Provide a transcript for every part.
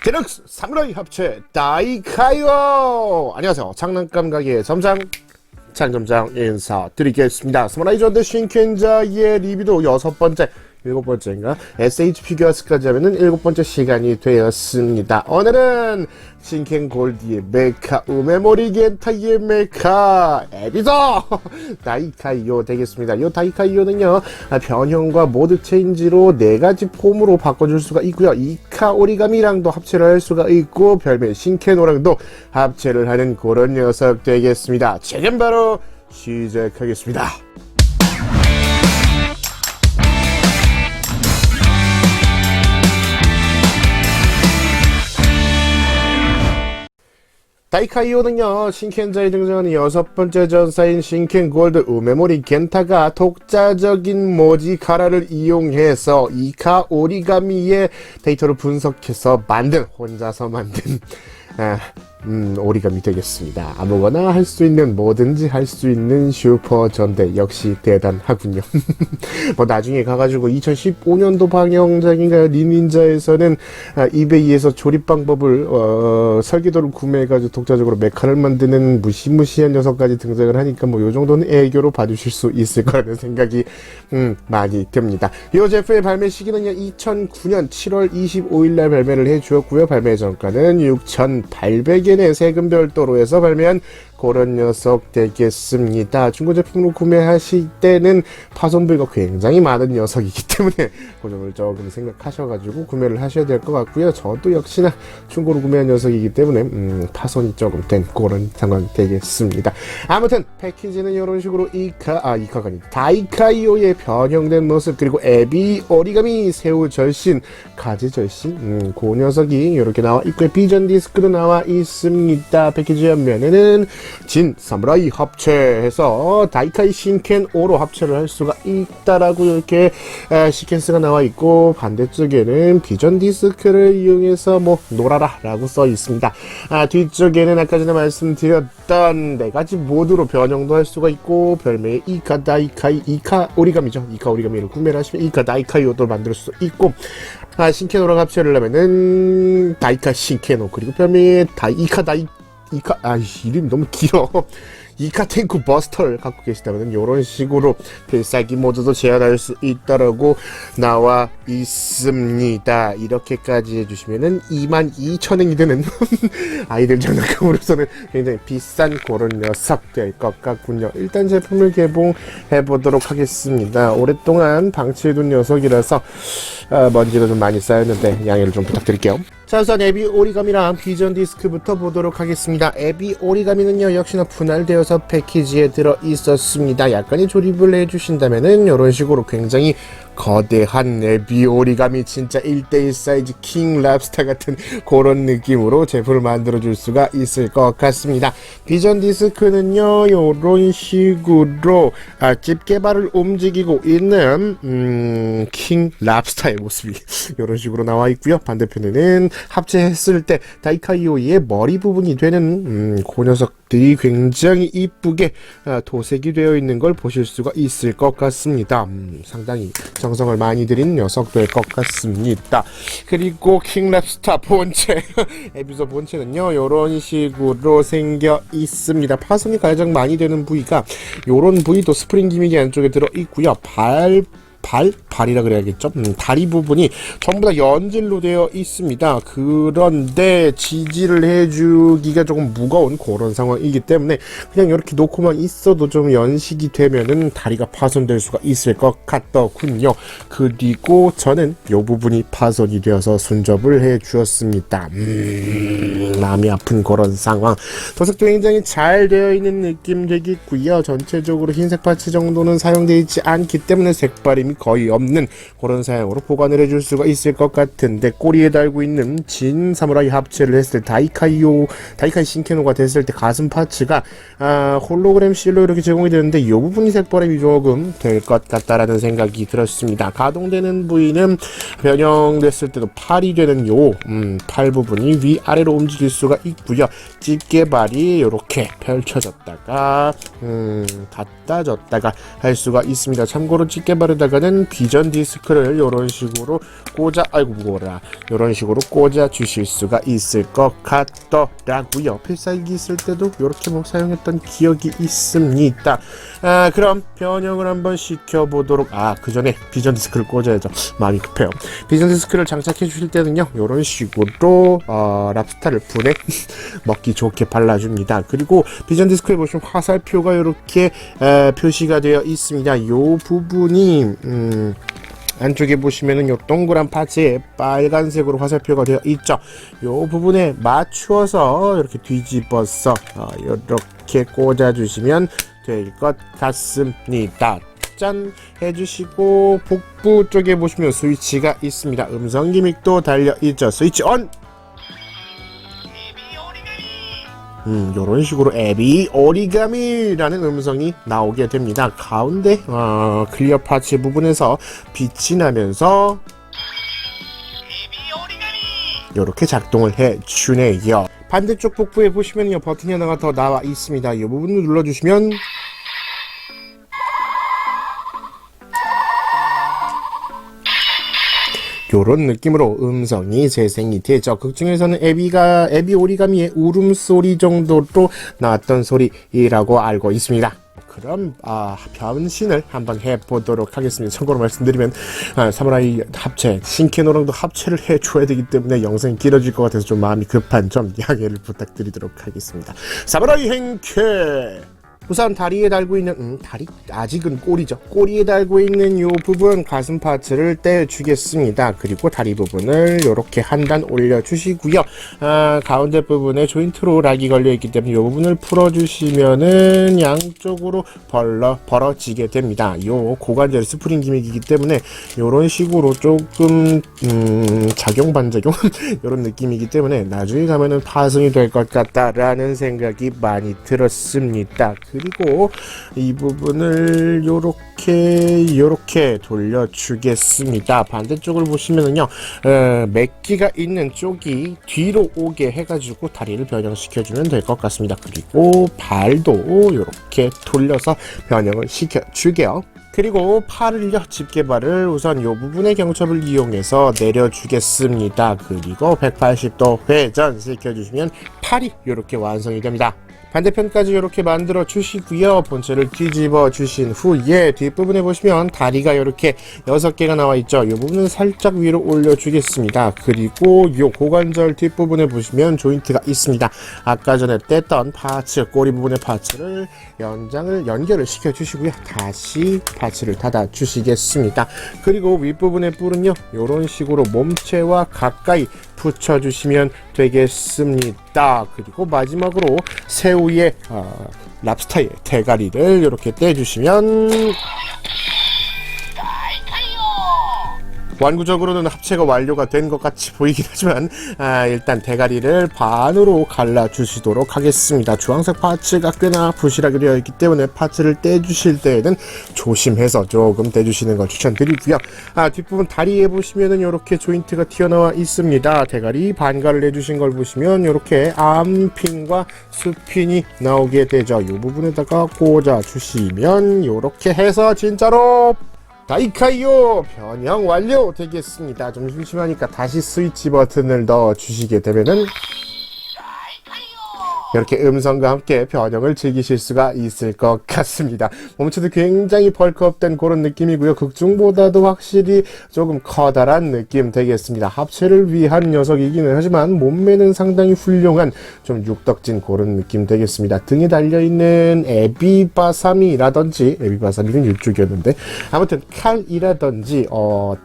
데럭스 사무라이 합체 다이카이오. 안녕하세요, 장난감 가게의 점장 장점장 인사드리겠습니다. 사무라이 전대 신켄자의 리뷰도 6번째 7번째인가 SH 피규어스까지 하면은 7번째 시간이 되었습니다. 오늘은 신켄 골디의 메카 우메모리 겐타의 메카 에비서 다이카이오 되겠습니다. 이 다이카이오는요, 변형과 모드 체인지로 4가지 폼으로 바꿔줄 수가 있고요, 이카 오리가미랑도 합체를 할 수가 있고 별명 신켄오랑도 합체를 하는 그런 녀석 되겠습니다. 지금 바로 시작하겠습니다. 다이카이오는요, 신켄자에 등장하는 6번째 전사인 신켄 골드 우메모리 겐타가 독자적인 모지 카라를 이용해서 이카 오리가미의 데이터를 분석해서 혼자서 만든 오리가미 되겠습니다. 아무거나 할 수 있는, 뭐든지 할 수 있는 슈퍼 전대 역시 대단하군요. 뭐 나중에 가가지고 2015년도 방영작인가요? 니닌자에서는 이베이에서 조립 방법을 설계도를 구매해가지고 독자적으로 메카를 만드는 무시무시한 녀석까지 등장을 하니까 뭐 요정도는 애교로 봐주실 수 있을 거라는 생각이 많이 듭니다. 이 제품의 발매 시기는요, 2009년 7월 25일날 발매를 해주었고요, 발매 전가는 6,800엔 세금 별도로 해서 발매한 그런 녀석 되겠습니다. 중고 제품으로 구매하실 때는 파손 부위가 굉장히 많은 녀석이기 때문에 그 점을 조금 생각하셔가지고 구매를 하셔야 될 것 같고요. 저도 역시나 중고로 구매한 녀석이기 때문에 파손이 조금 된 그런 상황 되겠습니다. 아무튼 패키지는 이런 식으로 이카가 아니 다이카이오의 변형된 모습, 그리고 에비 오리가미, 새우 절신, 가지 절신, 그 녀석이 이렇게 나와 있고요. 비전 디스크도 나와 있습니다. 패키지 옆면에는 진 사무라이 합체해서 다이카이 신켄 오로 합체를 할 수가 있다라고 이렇게 시퀀스가 나와 있고, 반대쪽에는 비전 디스크를 이용해서 뭐 놀아라 라고 써 있습니다. 뒤쪽에는 아까 전에 말씀드렸던 4가지 모드로 변형도 할 수가 있고, 별명의 이카 다이카이, 이카 오리가미죠. 이카 오리가미를 구매를 하시면 이카 다이카이오도 만들 수 있고, 신켄오랑 합체를 하면은 다이카 신켄오, 그리고 별명의 이름이 너무 길어. 이카 탱크 버스터를 갖고 계시다면 이런 식으로 필살기 모드도 제한할 수 있다라고 나와 있습니다. 이렇게까지 해주시면은 22,000원이 되는 아이들 장난감으로서는 굉장히 비싼 그런 녀석 될 것 같군요. 일단 제품을 개봉해 보도록 하겠습니다. 오랫동안 방치해둔 녀석이라서 먼지가 좀 많이 쌓였는데 양해를 좀 부탁드릴게요. 자, 우선 에비 오리가미랑 비전 디스크부터 보도록 하겠습니다. 에비 오리가미는요, 역시나 분할되어서 패키지에 들어 있었습니다. 약간의 조립을 해주신다면은 이런 식으로 굉장히 거대한 에비 오리가미, 진짜 1:1 사이즈 킹 랍스타 같은 그런 느낌으로 제품을 만들어줄 수가 있을 것 같습니다. 비전 디스크는요, 이런 식으로 집게발을 움직이고 있는 킹 랍스타의 모습이 이런 식으로 나와 있고요. 반대편에는 합체했을 때 다이카이오의 머리 부분이 되는 그 녀석들이 굉장히 이쁘게 도색이 되어 있는 걸 보실 수가 있을 것 같습니다. 상당히 정성을 많이 들인 녀석 될 것 같습니다. 그리고 킹랩스타 본체 에피소 본체는요, 이런 식으로 생겨 있습니다. 파손이 가장 많이 되는 부위가 이런 부위도 스프링 기믹이 안쪽에 들어 있고요. 발이라 그래야겠죠? 다리 부분이 전부 다 연질로 되어 있습니다. 그런데 지지를 해주기가 조금 무거운 그런 상황이기 때문에 그냥 이렇게 놓고만 있어도 좀 연식이 되면은 다리가 파손될 수가 있을 것 같더군요. 그리고 저는 이 부분이 파손이 되어서 순접을 해 주었습니다. 마음이 아픈 그런 상황. 도색도 굉장히 잘 되어 있는 느낌 되겠고요. 전체적으로 흰색 파츠 정도는 사용되어 있지 않기 때문에 색바림이 거의 없는 그런 사양으로 보관을 해줄 수가 있을 것 같은데, 꼬리에 달고 있는 진 사무라이 합체를 했을 때 다이카이 신켄오가 됐을 때 가슴 파츠가 홀로그램 실로 이렇게 제공이 되는데 이 부분이 색바람이 조금 될 것 같다라는 생각이 들었습니다. 가동되는 부위는 변형됐을 때도 팔이 되는 팔 부분이 위아래로 움직일 수가 있고요. 집게발이 이렇게 펼쳐졌다가 닫아졌다가 할 수가 있습니다. 참고로 집게발에다가는 싶으시면은 비전 디스크를 요런 식으로 아이고 무거워라, 요런 식으로 꽂아 주실 수가 있을 것 같더라고요. 필살기 쓸 때도 요렇게 사용했던 기억이 있습니다. 그럼 변형을 한번 시켜보도록, 그 전에 비전 디스크를 꽂아야죠. 마음이 급해요. 비전 디스크를 장착해 주실 때는요, 요런 식으로 랍스타를 분해 먹기 좋게 발라줍니다. 그리고 비전 디스크에 보시면 화살표가 이렇게 표시가 되어 있습니다. 요 부분이 안쪽에 보시면은 요 동그란 파츠에 빨간색으로 화살표가 되어 있죠. 요 부분에 맞추어서 이렇게 뒤집어서 이렇게 꽂아주시면 될 것 같습니다. 짠 해주시고, 복부 쪽에 보시면 스위치가 있습니다. 음성 기믹도 달려 있죠. 스위치 온. 요런 식으로 앱이 오리가미라는 음성이 나오게 됩니다. 가운데 클리어 파츠 부분에서 빛이 나면서 요렇게 작동을 해주네요. 반대쪽 복부에 보시면요, 버튼이 하나가 더 나와 있습니다. 이 부분을 눌러주시면 요런 느낌으로 음성이 재생이 되죠. 극 중에서는 에비 오리가미의 울음소리 정도로 나왔던 소리라고 알고 있습니다. 그럼 변신을 한번 해보도록 하겠습니다. 참고로 말씀드리면 사무라이 합체, 신케노랑도 합체를 해줘야 되기 때문에 영상이 길어질 것 같아서 좀 마음이 급한 점 양해를 부탁드리도록 하겠습니다. 사무라이 행쾌! 우선 다리에 달고 있는 다리? 아직은 꼬리죠. 꼬리에 달고 있는 요 부분 가슴 파츠를 떼주겠습니다. 그리고 다리 부분을 이렇게 한 단 올려주시고요. 가운데 부분에 조인트로 락이 걸려있기 때문에 요 부분을 풀어주시면은 양쪽으로 벌어지게 됩니다. 요 고관절 스프링 기믹이기 때문에 요런 식으로 조금 작용 반작용 요런 느낌이기 때문에 나중에 가면은 파손이 될 것 같다라는 생각이 많이 들었습니다. 그리고 이 부분을 요렇게 돌려주겠습니다. 반대쪽을 보시면은요, 맥기가 있는 쪽이 뒤로 오게 해가지고 다리를 변형시켜주면 될 것 같습니다. 그리고 발도 요렇게 돌려서 변형을 시켜주게요. 그리고 팔을요, 집게발을 우선 요 부분의 경첩을 이용해서 내려주겠습니다. 그리고 180도 회전 시켜주시면 팔이 요렇게 완성이 됩니다. 반대편까지 이렇게 만들어 주시고요. 본체를 뒤집어 주신 후에 뒷부분에 보시면 다리가 이렇게 6개가 나와 있죠. 이 부분은 살짝 위로 올려 주겠습니다. 그리고 이 고관절 뒷부분에 보시면 조인트가 있습니다. 아까 전에 뗐던 파츠, 꼬리 부분의 파츠를 연결을 시켜 주시고요. 다시 파츠를 닫아 주시겠습니다. 그리고 윗부분의 뿔은요, 이런 식으로 몸체와 가까이 붙여주시면 되겠습니다. 그리고 마지막으로 새우의 랍스타의 대가리를 이렇게 떼주시면 완구적으로는 합체가 완료가 된 것 같이 보이긴 하지만 일단 대가리를 반으로 갈라주시도록 하겠습니다. 주황색 파츠가 꽤나 부실하게 되어 있기 때문에 파츠를 떼주실 때에는 조심해서 조금 떼주시는 걸 추천드리고요. 뒷부분 다리에 보시면은 이렇게 조인트가 튀어나와 있습니다. 대가리 반갈을 해주신 걸 보시면 이렇게 암핀과 수핀이 나오게 되죠. 이 부분에다가 꽂아주시면 이렇게 해서 진짜로 다이카이오 변형 완료 되겠습니다. 좀 심심하니까 다시 스위치 버튼을 넣어 주시게 되면은 이렇게 음성과 함께 변형을 즐기실 수가 있을 것 같습니다. 몸체도 굉장히 벌크업된 그런 느낌이고요. 극중보다도 확실히 조금 커다란 느낌 되겠습니다. 합체를 위한 녀석이기는 하지만 몸매는 상당히 훌륭한 좀 육덕진 그런 느낌 되겠습니다. 등에 달려있는 에비바사미라든지, 에비바사미는 이쪽이었는데 아무튼 칼이라든지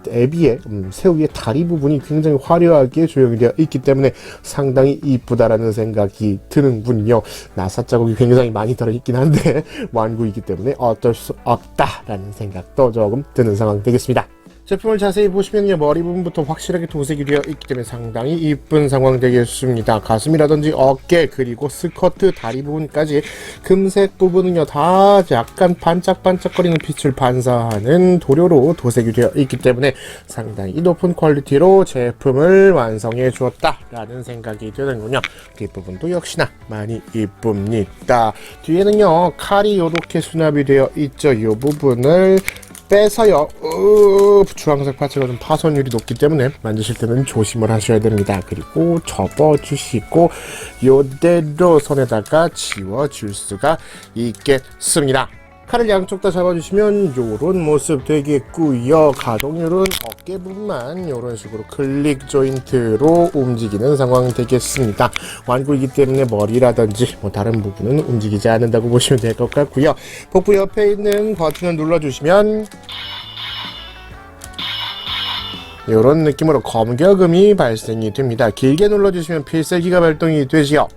에비의 새우의 다리 부분이 굉장히 화려하게 조형이 되어 있기 때문에 상당히 이쁘다라는 생각이 드는 군요. 나사 자국이 굉장히 많이 들어있긴 한데 완구이기 때문에 어쩔 수 없다라는 생각도 조금 드는 상황 되겠습니다. 제품을 자세히 보시면요, 머리 부분부터 확실하게 도색이 되어 있기 때문에 상당히 이쁜 상황 되겠습니다. 가슴이라든지 어깨 그리고 스커트 다리 부분까지 금색 부분은요 다 약간 반짝반짝거리는 빛을 반사하는 도료로 도색이 되어 있기 때문에 상당히 높은 퀄리티로 제품을 완성해 주었다라는 생각이 드는군요. 뒷부분도 역시나 많이 이쁩니다. 뒤에는요 칼이 이렇게 수납이 되어 있죠. 이 부분을 빼서요. 주황색 파츠가 좀 파손율이 높기 때문에 만드실 때는 조심을 하셔야 됩니다. 그리고 접어주시고 요대로 손에다가 지워줄 수가 있겠습니다. 칼을 양쪽 다 잡아주시면 요런 모습 되겠고요. 가동률은 어깨 부분만 요런 식으로 클릭 조인트로 움직이는 상황 되겠습니다. 완구이기 때문에 머리라든지 뭐 다른 부분은 움직이지 않는다고 보시면 될 것 같고요. 복부 옆에 있는 버튼을 눌러주시면 요런 느낌으로 검격음이 발생이 됩니다. 길게 눌러주시면 필살기가 발동이 되지요.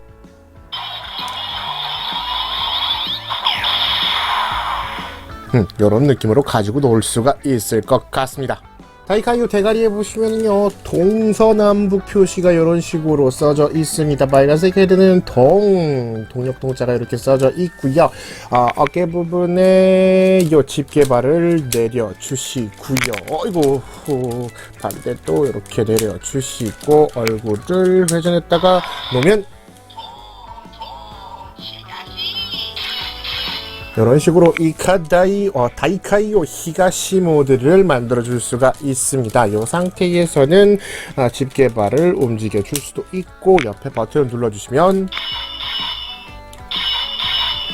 요런 느낌으로 가지고 놀 수가 있을 것 같습니다. 다이카이오 대가리에 보시면요, 동서남북 표시가 이런 식으로 써져 있습니다. 빨간색 헤드는 동력 동자가 이렇게 써져 있고요. 어깨 부분에 요 집게발을 내려주시고요. 어이구, 반대 또 이렇게 내려주시고 얼굴을 회전했다가 놓으면 이런 식으로 다이카이오 히가시 모드를 만들어 줄 수가 있습니다. 이 상태에서는 집게발을 움직여 줄 수도 있고 옆에 버튼을 눌러 주시면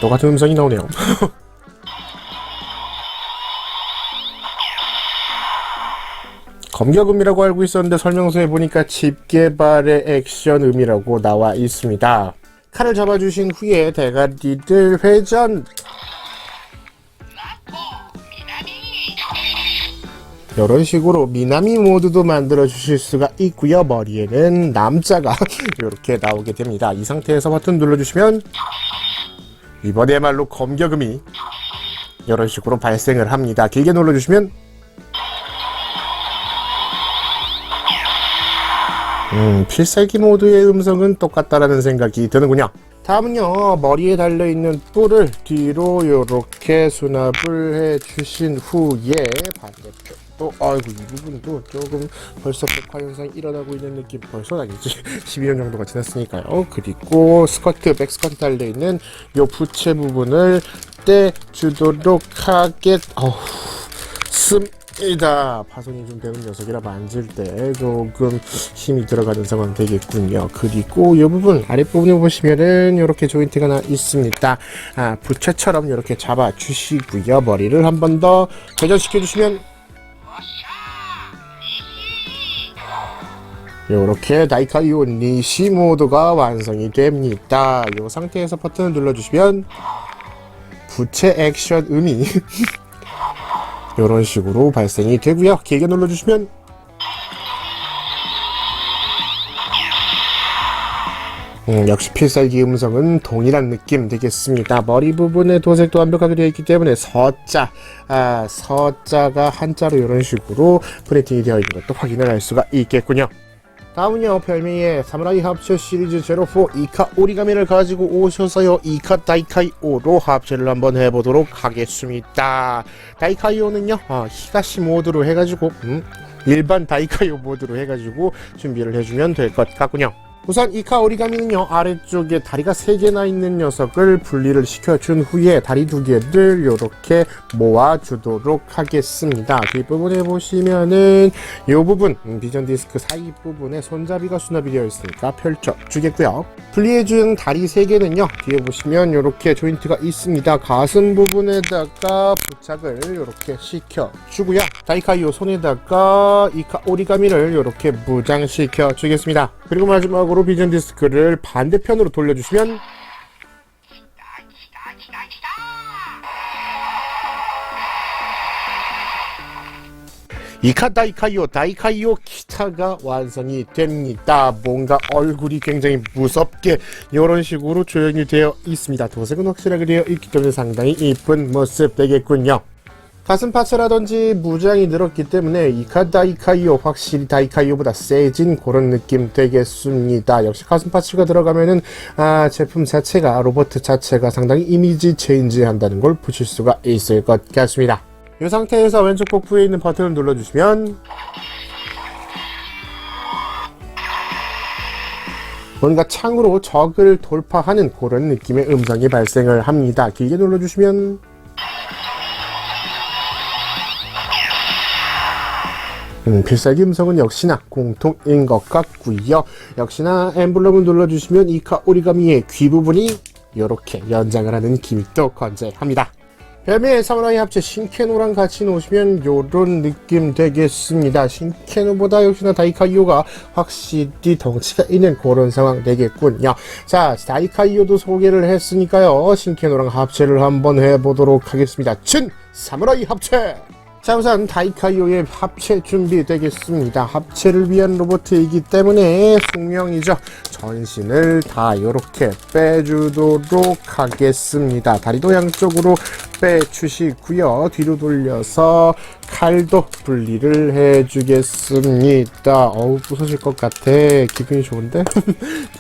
똑같은 음성이 나오네요. 검격음이라고 알고 있었는데 설명서에 보니까 집게발의 액션음이라고 나와 있습니다. 칼을 잡아주신 후에 대가리를 회전, 이런 식으로 미나미 모드도 만들어 주실 수가 있고요. 머리에는 남자가 이렇게 나오게 됩니다. 이 상태에서 버튼 눌러주시면 이번에야말로 검격음이 이런 식으로 발생을 합니다. 길게 눌러주시면 필살기 모드의 음성은 똑같다라는 생각이 드는군요. 다음은요, 머리에 달려있는 뿔을 뒤로 이렇게 수납을 해주신 후에 반대쪽도, 아이고, 이 부분도 조금 벌써 백화 현상이 일어나고 있는 느낌, 벌써 아니지, 12년 정도가 지났으니까요. 그리고 백스커트 달려있는 요 부채 부분을 떼주도록 하겠습니다. 파손이 좀 되는 녀석이라 만질 때 조금 힘이 들어가는 상황 되겠군요. 그리고 이 부분 아랫부분에 보시면은 이렇게 조인트가 나 있습니다. 부채처럼 이렇게 잡아 주시고요. 머리를 한 번 더 회전시켜 주시면 이렇게 다이카이오 니시 모드가 완성이 됩니다. 이 상태에서 버튼을 눌러주시면 부채 액션 음이 이런 식으로 발생이 되고요. 길게 눌러주시면 역시 필살기 음성은 동일한 느낌 되겠습니다. 머리 부분에 도색도 완벽하게 되어 있기 때문에 서자가 한자로 이런 식으로 프린팅이 되어 있는 것도 확인을 할 수가 있겠군요. 다음은요, 별명의 사무라이 합체 시리즈 04 이카 오리가미를 가지고 오셔서요, 이카 다이카이오로 합체를 한번 해보도록 하겠습니다. 다이카이오는요, 히가시 모드로 해가지고 일반 다이카이오 모드로 해가지고 준비를 해주면 될 것 같군요. 우선 이카 오리가미는요, 아래쪽에 다리가 3개나 있는 녀석을 분리를 시켜준 후에 다리 2개를 이렇게 모아주도록 하겠습니다. 뒷부분에 보시면은 이 부분, 비전 디스크 사이 부분에 손잡이가 수납이 되어 있으니까 펼쳐주겠고요. 분리해준 다리 3개는요, 뒤에 보시면 이렇게 조인트가 있습니다. 가슴 부분에다가 부착을 이렇게 시켜주고요. 다이카이오 손에다가 이카 오리가미를 이렇게 무장시켜 주겠습니다. 그리고 마지막으로 비전 디스크를 반대편으로 돌려주시면 이카 다이카이오 키타가 완성이 됩니다. 뭔가 얼굴이 굉장히 무섭게 이런 식으로 조형이 되어 있습니다. 도색은 확실하게 되어 있기 때문에 상당히 이쁜 모습 되겠군요. 가슴 파츠라든지 무장이 늘었기 때문에 이카 다이카이오 확실히 다이카이오보다 세진 그런 느낌 되겠습니다. 역시 가슴 파츠가 들어가면은 제품 자체가 로봇 자체가 상당히 이미지 체인지 한다는 걸 보실 수가 있을 것 같습니다. 이 상태에서 왼쪽 복부에 있는 버튼을 눌러주시면 뭔가 창으로 적을 돌파하는 그런 느낌의 음성이 발생을 합니다. 길게 눌러주시면 필살기 음성은 역시나 공통인 것 같고요. 역시나 엠블럼을 눌러주시면 이카 오리가미의 귀 부분이 이렇게 연장을 하는 기믹도 건재합니다. 뱀의 사무라이 합체 신케노랑 같이 놓으시면 요런 느낌 되겠습니다. 신케노보다 역시나 다이카이오가 확실히 덩치가 있는 그런 상황 되겠군요. 자, 다이카이오도 소개를 했으니까요. 신케노랑 합체를 한번 해보도록 하겠습니다. 진 사무라이 합체! 자, 우선 다이카이오의 합체 준비되겠습니다. 합체를 위한 로봇이기 때문에 숙명이죠. 전신을 다 이렇게 빼주도록 하겠습니다. 다리도 양쪽으로 빼주시고요. 뒤로 돌려서 칼도 분리를 해주겠습니다. 어우, 부서질 것 같아. 기분이 좋은데?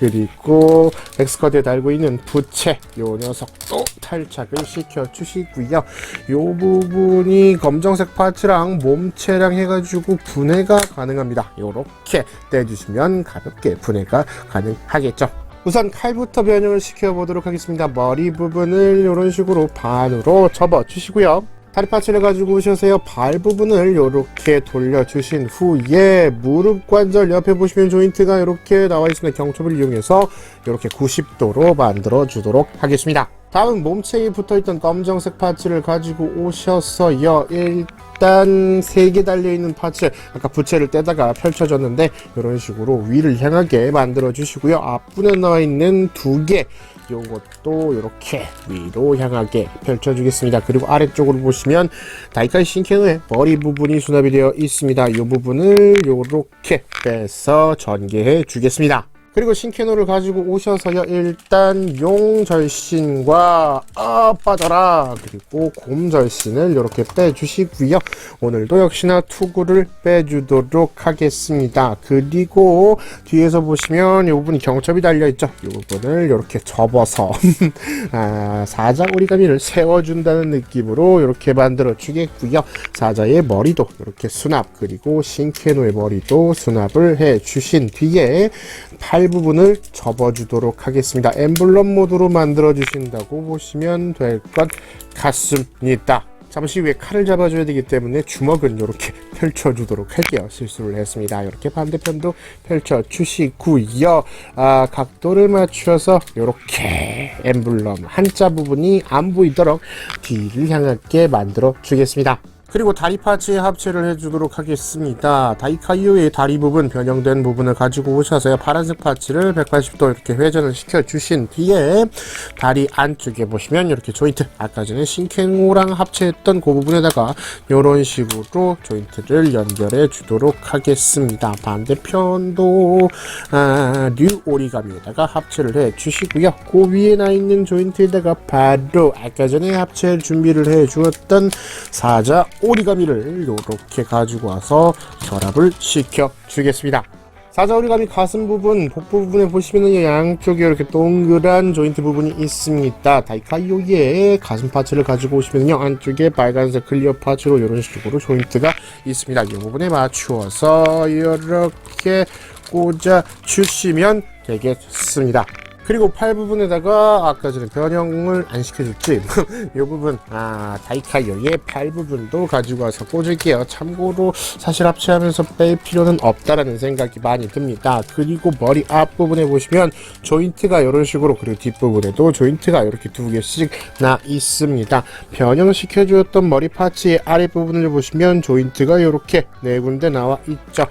그리고 엑스커드에 달고 있는 부채, 요 녀석도 탈착을 시켜주시고요. 요 부분이 검정색 파츠랑 몸체랑 해가지고 분해가 가능합니다. 요렇게 떼주시면 가볍게 분해가 가능하겠죠. 우선 칼부터 변형을 시켜보도록 하겠습니다. 머리 부분을 이런 식으로 반으로 접어주시고요. 다리 파츠를 가지고 오셔서요. 발 부분을 이렇게 돌려주신 후에 무릎 관절 옆에 보시면 조인트가 이렇게 나와 있습니다. 경첩을 이용해서 이렇게 90도로 만들어 주도록 하겠습니다. 다음 몸체에 붙어있던 검정색 파츠를 가지고 오셔서요. 일단 3개 달려있는 파츠, 아까 부채를 떼다가 펼쳐졌는데 이런 식으로 위를 향하게 만들어 주시고요. 앞부분에 나와있는 2개, 요것도 이렇게 위로 향하게 펼쳐주겠습니다. 그리고 아래쪽으로 보시면 다이카이 신케노의 머리 부분이 수납이 되어 있습니다. 이 부분을 이렇게 빼서 전개해 주겠습니다. 그리고 신케노를 가지고 오셔서요. 일단 용 절신과 빠져라, 그리고 곰 절신을 이렇게 빼주시고요. 오늘도 역시나 투구를 빼주도록 하겠습니다. 그리고 뒤에서 보시면 이 부분이 경첩이 달려있죠. 이 부분을 이렇게 접어서 사자 오리가미를 세워준다는 느낌으로 이렇게 만들어 주겠고요. 사자의 머리도 이렇게 수납, 그리고 신케노의 머리도 수납을 해 주신 뒤에 팔 부분을 접어주도록 하겠습니다. 엠블럼 모드로 만들어 주신다고 보시면 될 것 같습니다. 잠시 후에 칼을 잡아줘야 되기 때문에 주먹은 이렇게 펼쳐주도록 할게요. 실수를 했습니다. 이렇게 반대편도 펼쳐주시고요. 각도를 맞춰서 이렇게 엠블럼 한자 부분이 안 보이도록 뒤를 향하게 만들어 주겠습니다. 그리고 다리 파츠에 합체를 해주도록 하겠습니다. 다이카이오의 다리 부분, 변형된 부분을 가지고 오셔서요. 파란색 파츠를 180도 이렇게 회전을 시켜주신 뒤에 다리 안쪽에 보시면 이렇게 조인트, 아까 전에 신케노랑 합체했던 그 부분에다가 이런 식으로 조인트를 연결해 주도록 하겠습니다. 반대편도 류 오리가미에다가 합체를 해 주시고요. 그 위에 나 있는 조인트에다가 바로 아까 전에 합체 준비를 해 주었던 사자 오리가미를 이렇게 가지고 와서 결합을 시켜 주겠습니다. 사자 오리가미 가슴 부분, 복부 부분에 보시면 양쪽에 이렇게 동그란 조인트 부분이 있습니다. 다이카이오의 가슴 파츠를 가지고 오시면요, 안쪽에 빨간색 클리어 파츠로 이런 식으로 조인트가 있습니다. 이 부분에 맞추어서 이렇게 꽂아 주시면 되겠습니다. 그리고 팔 부분에다가 아까 전에 변형을 안 시켜줬지? 이 부분, 다이카이오의 팔 부분도 가지고 와서 꽂을게요. 참고로 사실 합체하면서 뺄 필요는 없다라는 생각이 많이 듭니다. 그리고 머리 앞부분에 보시면 조인트가 이런 식으로, 그리고 뒷부분에도 조인트가 이렇게 2개씩 나 있습니다. 변형시켜주었던 머리 파츠의 아랫부분을 보시면 조인트가 이렇게 4군데 나와 있죠.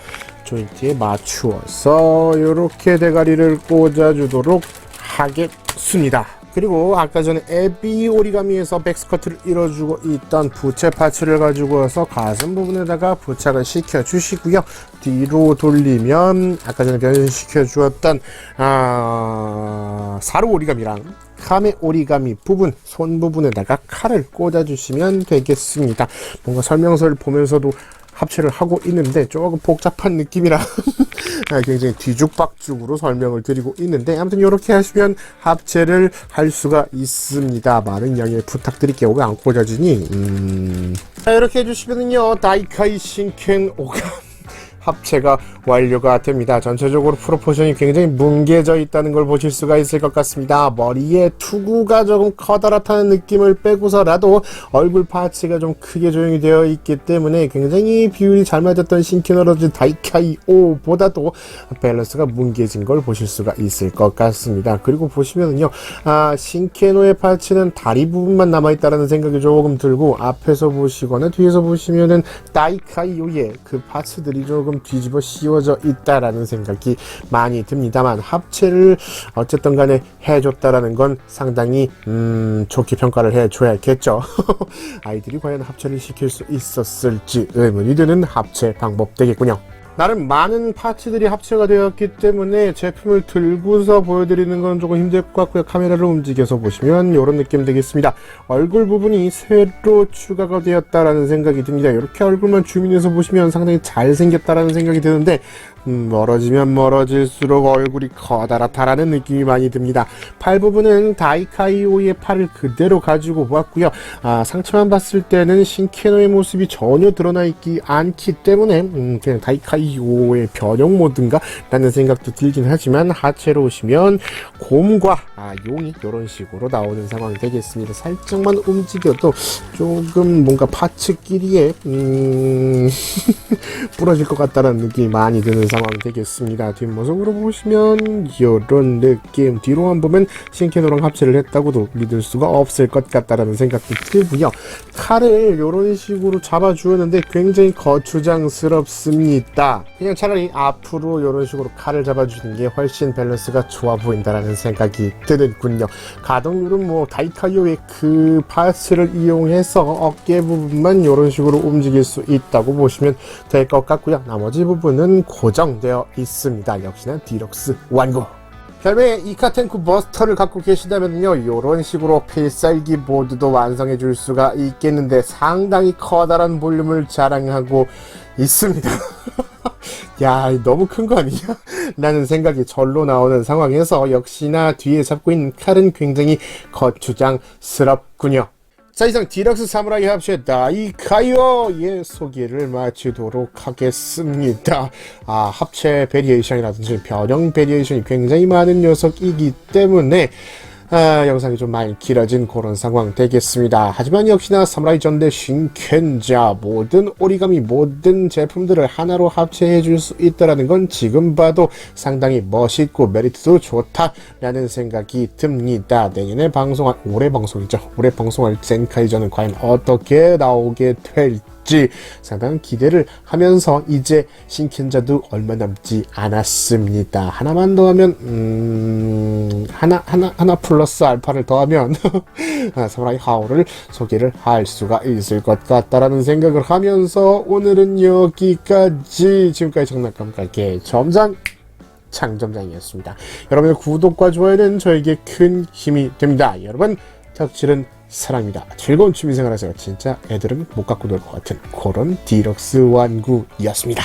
조인트에 맞추어서 이렇게 대가리를 꽂아주도록 하겠습니다. 그리고 아까 전에 에비 오리가미에서 백스커트를 이뤄주고 있던 부채 파츠를 가지고 와서 가슴 부분에다가 부착을 시켜 주시고요. 뒤로 돌리면 아까 전에 변신시켜 주었던 사루 오리가미랑 카메 오리가미 부분, 손 부분에다가 칼을 꽂아 주시면 되겠습니다. 뭔가 설명서를 보면서도 합체를 하고 있는데 조금 복잡한 느낌이라 굉장히 뒤죽박죽으로 설명을 드리고 있는데, 아무튼 이렇게 하시면 합체를 할 수가 있습니다. 많은 양해 부탁드릴게요. 왜 안 꽂아지니? 자, 이렇게 해주시면요, 다이카이 신켄 오가 합체가 완료가 됩니다. 전체적으로 프로포션이 굉장히 뭉개져 있다는 걸 보실 수가 있을 것 같습니다. 머리에 투구가 조금 커다랗다는 느낌을 빼고서라도 얼굴 파츠가 좀 크게 조형이 되어 있기 때문에 굉장히 비율이 잘 맞았던 신키노로즈 다이카이오보다도 밸런스가 뭉개진 걸 보실 수가 있을 것 같습니다. 그리고 보시면은요, 신케노의 파츠는 다리 부분만 남아있다라는 생각이 조금 들고, 앞에서 보시거나 뒤에서 보시면은 다이카이오의 그 파츠들이 조금 뒤집어 씌워져 있다라는 생각이 많이 듭니다만, 합체를 어쨌든 간에 해줬다라는 건 상당히 좋게 평가를 해줘야겠죠. 아이들이 과연 합체를 시킬 수 있었을지 의문이 드는 합체 방법 되겠군요. 나름 많은 파츠들이 합체가 되었기 때문에 제품을 들고서 보여드리는 건 조금 힘들 것 같고요. 카메라를 움직여서 보시면 이런 느낌 되겠습니다. 얼굴 부분이 새로 추가가 되었다라는 생각이 듭니다. 이렇게 얼굴만 줌인해서 보시면 상당히 잘생겼다라는 생각이 드는데, 멀어지면 멀어질수록 얼굴이 커다랗다라는 느낌이 많이 듭니다. 팔 부분은 다이카이오의 팔을 그대로 가지고 보았고요. 상체만 봤을 때는 신케노의 모습이 전혀 드러나 있지 않기 때문에 그냥 다이카이오의 변형 모드인가 라는 생각도 들긴 하지만, 하체로 오시면 곰과 용이 이런 식으로 나오는 상황이 되겠습니다. 살짝만 움직여도 조금 뭔가 파츠끼리에 부러질 것 같다는 느낌이 많이 드는 상황이 되겠습니다. 뒷모습으로 보시면 이런 느낌, 뒤로만 보면 신케노랑 합체를 했다고도 믿을 수가 없을 것 같다라는 생각도 들고요. 칼을 이런 식으로 잡아주었는데 굉장히 거추장스럽습니다. 그냥 차라리 앞으로 이런 식으로 칼을 잡아주는 게 훨씬 밸런스가 좋아 보인다라는 생각이 드는군요. 가동률은 뭐 다이카이오의 그 파츠를 이용해서 어깨 부분만 이런 식으로 움직일 수 있다고 보시면 될 것 같고요. 나머지 부분은 고정되어 있습니다. 역시나 디럭스 완구. 별명의 이카텐쿠 버스터를 갖고 계시다면요, 이런 식으로 필살기 보드도 완성해 줄 수가 있겠는데 상당히 커다란 볼륨을 자랑하고 있습니다. 야, 너무 큰 거 아니냐? 라는 생각이 절로 나오는 상황에서 역시나 뒤에 잡고 있는 칼은 굉장히 거추장스럽군요. 자, 이상 디럭스 사무라이 합체 다이카이오의 소개를 마치도록 하겠습니다. 합체 베리에이션이라든지 변형 베리에이션이 굉장히 많은 녀석이기 때문에 영상이 좀 많이 길어진 그런 상황 되겠습니다. 하지만 역시나 사무라이 전대 신켄자 모든 오리가미 모든 제품들을 하나로 합체해 줄 수 있다는 건 지금 봐도 상당히 멋있고 메리트도 좋다라는 생각이 듭니다. 내년에 방송할 올해 방송할 젠카이전은 과연 어떻게 나오게 될지 상당히 기대를 하면서 이제 신켄자도 얼마 남지 않았습니다. 하나만 더하면 하나 플러스 알파를 더하면 사무라이 하오를 소개를 할 수가 있을 것 같다라는 생각을 하면서 오늘은 여기까지. 지금까지 장난감 가게 점장 창점장이었습니다. 여러분의 구독과 좋아요는 저에게 큰 힘이 됩니다. 여러분, 덕질은 사랑입니다. 즐거운 취미생활 하세요. 진짜 애들은 못 갖고 놀 것 같은 그런 디럭스 완구였습니다.